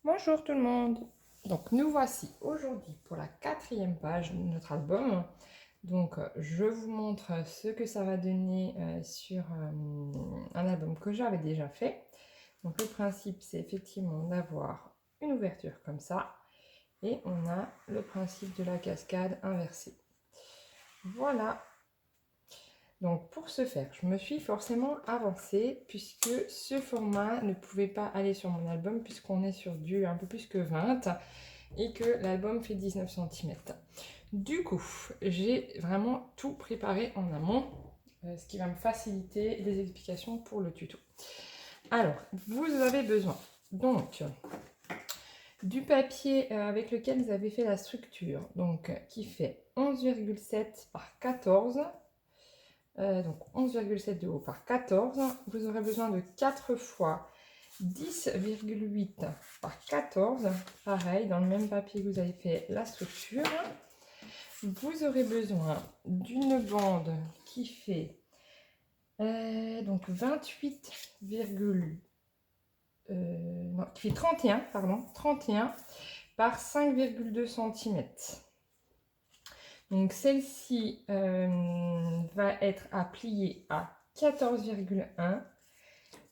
Bonjour tout le monde. Donc nous voici aujourd'hui pour la 4e page de notre album. Donc je vous montre ce que ça va donner sur un album que j'avais déjà fait. Donc le principe c'est effectivement d'avoir une ouverture comme ça et on a le principe de la cascade inversée. Voilà. Donc pour ce faire, je me suis forcément avancée puisque ce format ne pouvait pas aller sur mon album puisqu'on est sur du un peu plus que 20 et que l'album fait 19 cm. Du coup, j'ai vraiment tout préparé en amont, ce qui va me faciliter les explications pour le tuto. Alors, vous avez besoin donc du papier avec lequel vous avez fait la structure, donc qui fait 11,7 par 14. Donc 11,7 de haut par 14. Vous aurez besoin de 4 fois 10,8 par 14. Pareil, dans le même papier que vous avez fait la structure. Vous aurez besoin d'une bande qui fait donc 28, non, qui fait 31, pardon, 31 par 5,2 cm. Donc celle-ci va être à plier à 14,1,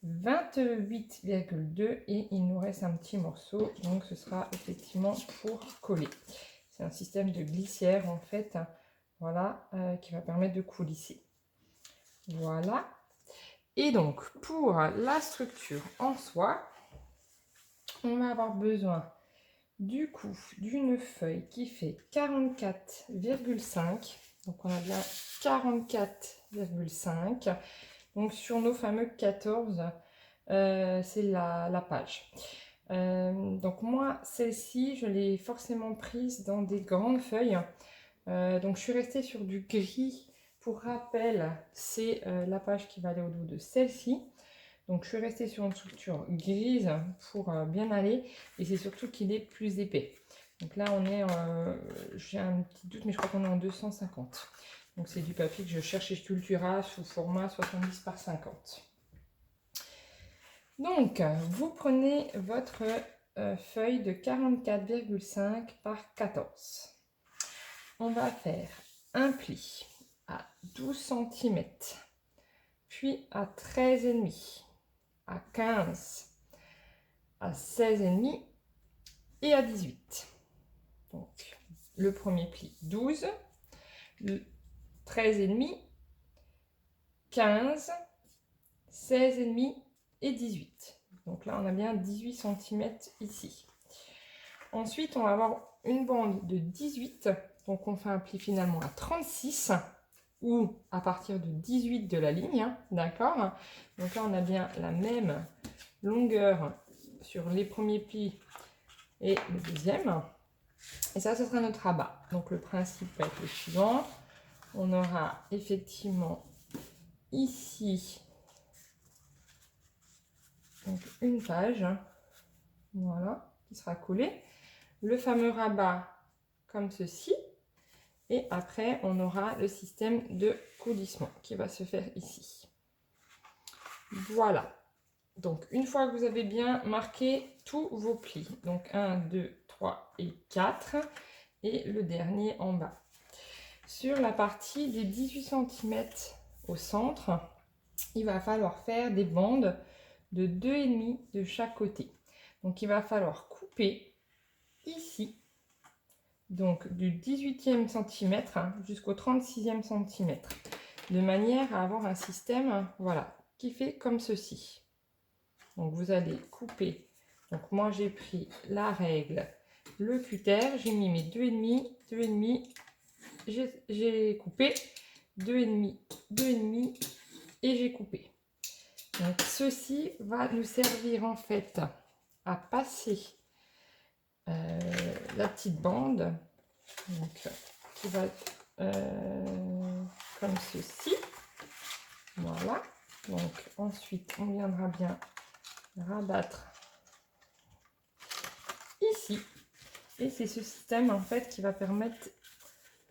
28,2 et il nous reste un petit morceau, donc ce sera effectivement pour coller. C'est un système de glissière en fait, voilà, qui va permettre de coulisser. Voilà. Et donc pour la structure en soi, on va avoir besoin du coup d'une feuille qui fait 44,5. Donc on a bien 44,5. Donc sur nos fameux 14, c'est la page. Donc moi, celle-ci, je l'ai forcément prise dans des grandes feuilles. Donc je suis restée sur du gris. Pour rappel, c'est la page qui va aller au dos de celle-ci. Donc je suis restée sur une structure grise pour bien aller. Et c'est surtout qu'il est plus épais. Donc là, on est, j'ai un petit doute, mais je crois qu'on est en 250. Donc c'est du papier que je cherche chez Sculptura sous format 70 par 50. Donc, vous prenez votre feuille de 44,5 par 14. On va faire un pli à 12 cm, puis à 13,5, à 15, à 16,5 et à 18. Donc, le premier pli 12, 13,5, 15, 16,5 et 18. Donc là, on a bien 18 cm ici. Ensuite, on va avoir une bande de 18. Donc, on fait un pli finalement à 36 ou à partir de 18 de la ligne. D'accord? Donc là, on a bien la même longueur sur les premiers plis et le deuxième. Et ça, ce sera notre rabat. Donc, le principe va être le suivant. On aura effectivement ici donc une page, voilà, qui sera collée. Le fameux rabat comme ceci. Et après, on aura le système de coulissement qui va se faire ici. Voilà. Donc, une fois que vous avez bien marqué tous vos plis, donc 1, 2, 3 et 4, et le dernier en bas. Sur la partie des 18 cm au centre, il va falloir faire des bandes de 2,5 de chaque côté. Donc, il va falloir couper ici, donc du 18e centimètre jusqu'au 36e centimètre, de manière à avoir un système, voilà, qui fait comme ceci. Donc, vous allez couper. Donc, moi, j'ai pris la règle, le cutter, j'ai mis mes 2,5, 2,5, j'ai coupé, 2,5, 2,5 et j'ai coupé. Donc, ceci va nous servir en fait à passer la petite bande, donc, qui va comme ceci. Voilà. Donc, ensuite, on viendra bien rabattre ici. Et c'est ce système en fait qui va permettre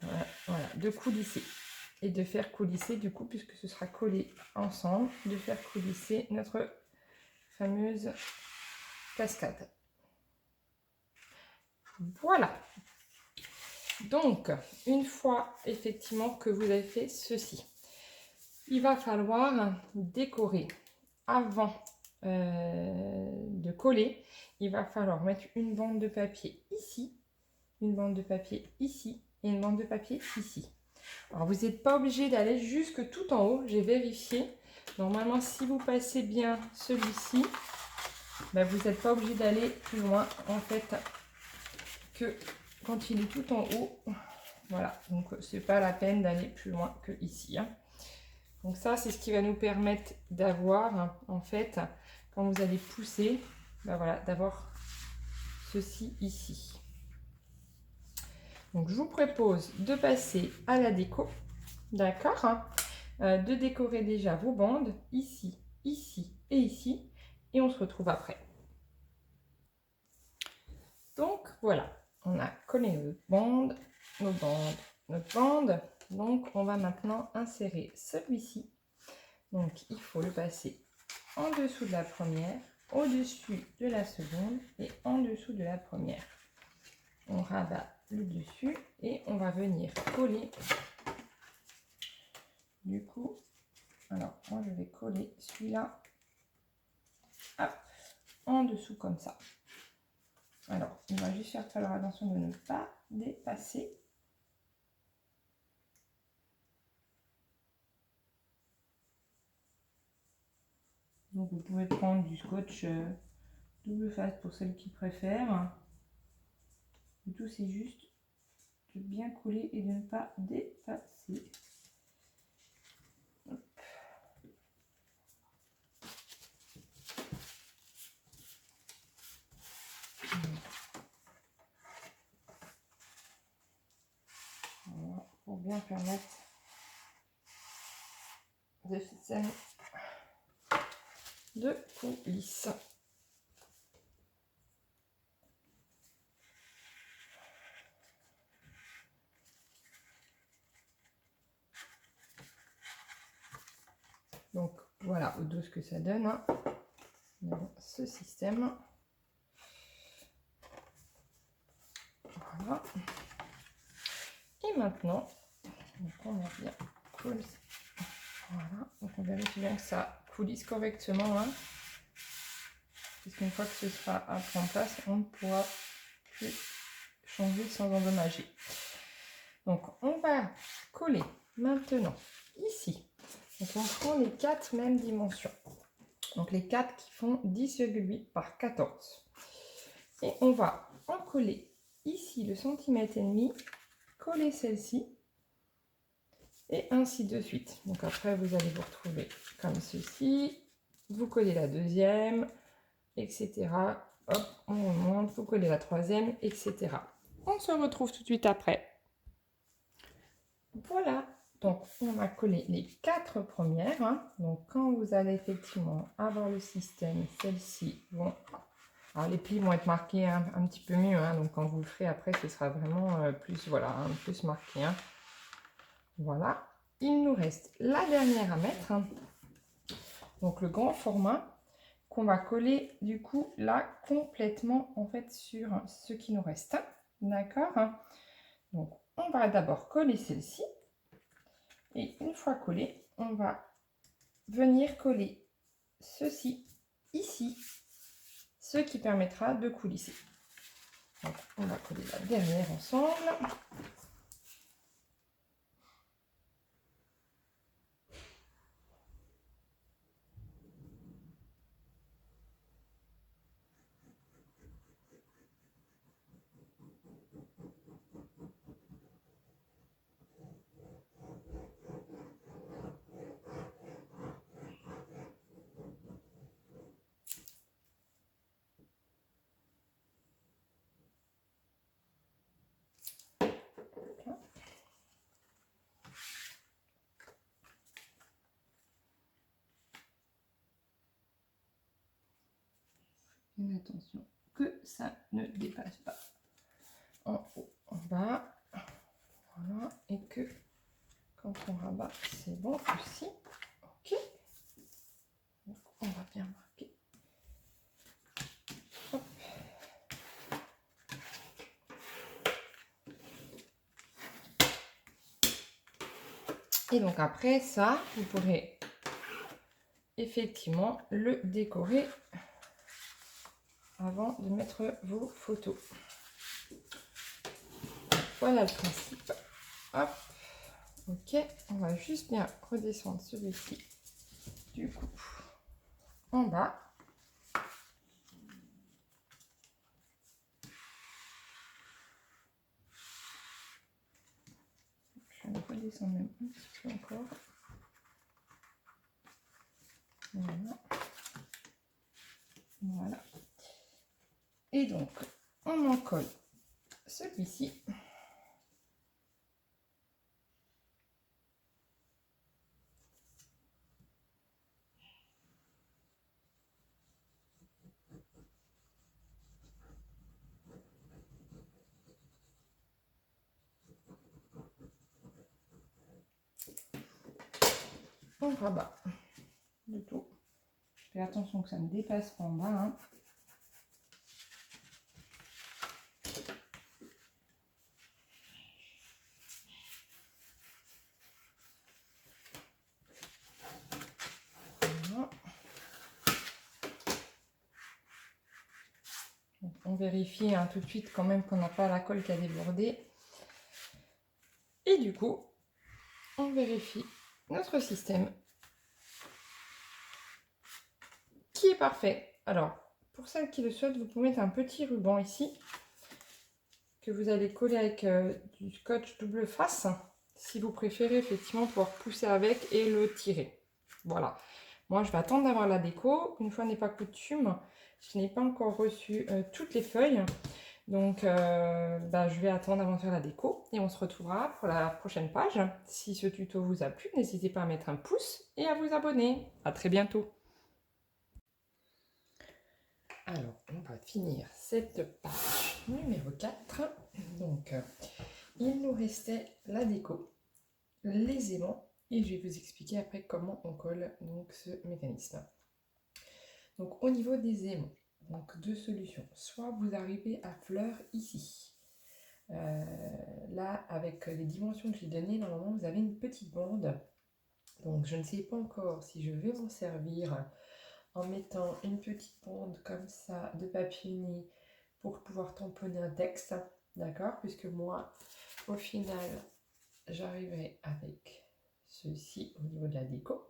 voilà, de coulisser. Et de faire coulisser du coup, puisque ce sera collé ensemble, de faire coulisser notre fameuse cascade. Voilà. Donc, une fois effectivement que vous avez fait ceci, il va falloir décorer avant de coller. Il va falloir mettre une bande de papier ici, une bande de papier ici et une bande de papier ici. Alors, vous n'êtes pas obligé d'aller jusque tout en haut. J'ai vérifié. Normalement, si vous passez bien celui-ci, ben, vous n'êtes pas obligé d'aller plus loin en fait que quand il est tout en haut. Voilà, donc c'est pas la peine d'aller plus loin que ici. Hein. Donc ça, c'est ce qui va nous permettre d'avoir, en fait, quand vous allez pousser, ben voilà, d'avoir ceci ici. Donc je vous propose de passer à la déco, d'accord, hein, de décorer déjà vos bandes ici, ici et ici, et on se retrouve après. Donc voilà, on a collé nos bandes, notre bande. Donc on va maintenant insérer celui-ci. Donc il faut le passer en dessous de la première, au-dessus de la seconde et en dessous de la première. On rabat le dessus et on va venir coller. Du coup, alors moi je vais coller celui-là en dessous comme ça. Alors, on va juste faire attention de ne pas dépasser. Donc vous pouvez prendre du scotch double face pour celles qui préfèrent. Le tout c'est juste de bien coller et de ne pas dépasser. Hop. Voilà, pour bien permettre de système de coulisses. Donc voilà au dos ce que ça donne. Hein. Ce système. Voilà. Et maintenant, donc on va bien coller. Voilà, donc on vérifie bien que ça coulisse correctement. Hein. Parce qu'une fois que ce sera à en place, on ne pourra plus changer sans endommager. Donc on va coller maintenant ici. Donc on prend les 4 mêmes dimensions. Donc les 4 qui font 10,8 par 14. Et on va en coller ici le centimètre et demi, coller celle-ci et ainsi de suite. Donc après vous allez vous retrouver comme ceci. Vous collez la deuxième, etc. Hop, on remonte, vous collez la troisième, etc. On se retrouve tout de suite après. Voilà, donc on a collé les 4 premières. Hein. Donc quand vous allez effectivement avoir le système, celles-ci vont... Alors les plis vont être marqués un petit peu mieux. Hein. Donc quand vous le ferez après, ce sera vraiment plus, voilà, plus marqué. Hein. Voilà, il nous reste la dernière à mettre. Hein. Donc le grand format. Qu'on va coller du coup là complètement en fait sur ce qui nous reste. D'accord. Donc on va d'abord coller celle-ci et une fois collé, on va venir coller ceci ici, ce qui permettra de coulisser. Donc on va coller la dernière ensemble. Et attention que ça ne dépasse pas en haut, en bas. Voilà, et que quand on rabat, c'est bon aussi. Ok. Donc, on va bien marquer. Hop. Et donc après ça, vous pourrez effectivement le décorer avant de mettre vos photos. Voilà le principe. Hop, ok, on va juste bien redescendre celui-ci du coup en bas. Je vais redescendre même un petit peu encore. Voilà. Voilà. Et donc, on en colle celui-ci. On rabat le tout. Je fais attention que ça ne dépasse pas en bas. Hein. Voilà. Donc, on vérifie hein, tout de suite quand même qu'on n'a pas la colle qui a débordé. Et du coup, on vérifie notre système qui est parfait. Alors, pour celles qui le souhaitent, vous pouvez mettre un petit ruban ici que vous allez coller avec du scotch double face. Si vous préférez effectivement pouvoir pousser avec et le tirer. Voilà. Moi, je vais attendre d'avoir la déco. Une fois n'est pas coutume, je n'ai pas encore reçu toutes les feuilles. Donc, je vais attendre avant de faire la déco. Et on se retrouvera pour la prochaine page. Si ce tuto vous a plu, n'hésitez pas à mettre un pouce et à vous abonner. À très bientôt. Alors, on va finir cette page numéro 4. Donc, il nous restait la déco, les aimants, et je vais vous expliquer après comment on colle donc ce mécanisme. Donc, au niveau des aimants, donc deux solutions. Soit vous arrivez à fleur ici. Là, avec les dimensions que j'ai données, normalement, vous avez une petite bande. Donc, je ne sais pas encore si je vais m'en servir en mettant une petite bande comme ça de papier uni pour pouvoir tamponner un texte, d'accord? Puisque moi, au final, j'arriverai avec ceci au niveau de la déco,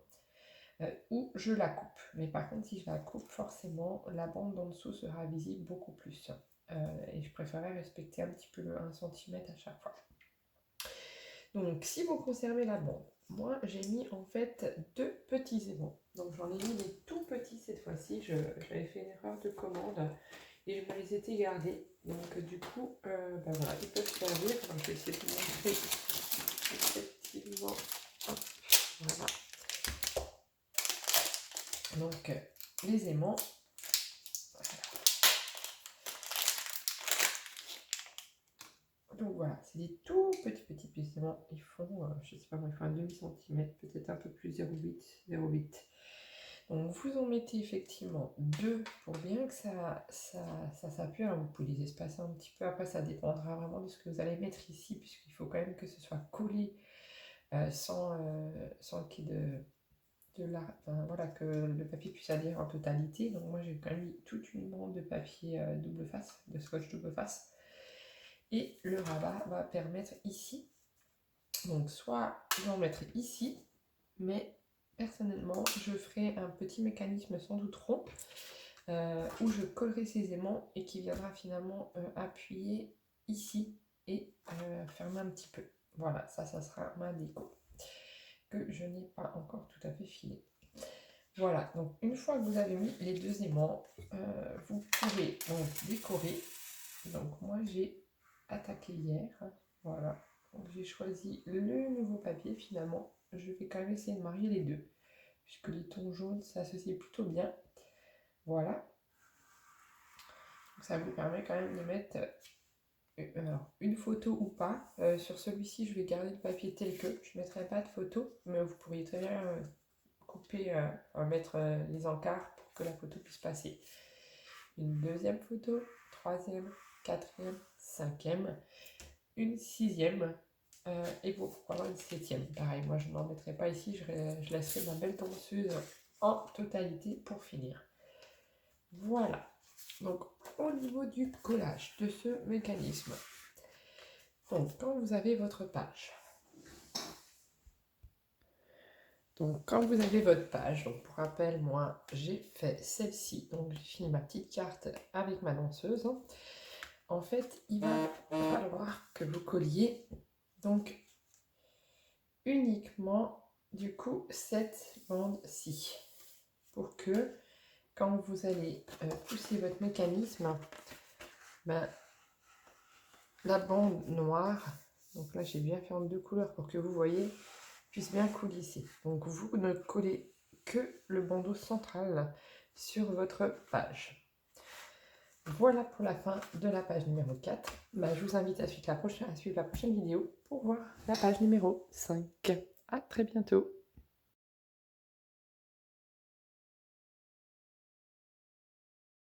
ou je la coupe. Mais par contre, si je la coupe, forcément, la bande en dessous sera visible beaucoup plus. Et je préférais respecter un petit peu le 1 cm à chaque fois. Donc, si vous conservez la bande, moi, j'ai mis en fait deux petits aimants. Donc, j'en ai mis des tout petits cette fois-ci. J'avais fait une erreur de commande et je me les étais gardés. Donc, du coup, voilà, ils peuvent servir. Alors, je vais essayer de vous montrer effectivement. Hop, voilà. Donc, les aimants. Donc voilà, c'est des tout petits aimants. Ils font, je sais pas moi, ils font un demi-centimètre, peut-être un peu plus, 0,8. Donc vous en mettez effectivement deux pour bien que ça s'appuie. Alors vous pouvez les espacer un petit peu, après ça dépendra vraiment de ce que vous allez mettre ici, puisqu'il faut quand même que ce soit collé sans qu'il y ait voilà, que le papier puisse adhérer en totalité. Donc moi j'ai quand même mis toute une bande de papier double face, de scotch double face. Et le rabat va permettre ici, donc soit je vais en mettre ici, mais personnellement je ferai un petit mécanisme sans doute rond où je collerai ces aimants et qui viendra finalement appuyer ici et fermer un petit peu. Voilà, ça sera ma déco que je n'ai pas encore tout à fait filé. Voilà, donc une fois que vous avez mis les deux aimants, vous pouvez donc décorer. Donc moi j'ai attaqué hier, voilà, donc j'ai choisi le nouveau papier. Finalement je vais quand même essayer de marier les deux puisque les tons jaunes s'associent plutôt bien. Voilà, donc ça vous permet quand même de mettre une photo ou pas. Sur celui-ci je vais garder le papier tel que, je ne mettrai pas de photo, mais vous pourriez très bien couper, mettre les encarts pour que la photo puisse passer. Une deuxième photo, troisième, quatrième, cinquième, une sixième, et pour prendre une 7e. Pareil, moi je n'en mettrai pas ici, je laisserai ma belle ponceuse en totalité pour finir. Voilà, donc au niveau du collage de ce mécanisme, donc quand vous avez votre page, donc pour rappel, moi j'ai fait celle-ci, donc j'ai fini ma petite carte avec ma danseuse. En fait, il va falloir que vous colliez donc uniquement du coup cette bande-ci pour que quand vous allez pousser votre mécanisme, ben, la bande noire, donc là j'ai bien fait en 2 couleurs pour que vous voyez, puisse bien coulisser. Donc vous ne collez que le bandeau central sur votre page. Voilà pour la fin de la page numéro 4. Ben, je vous invite à suivre la prochaine vidéo pour voir la page numéro 5. À très bientôt.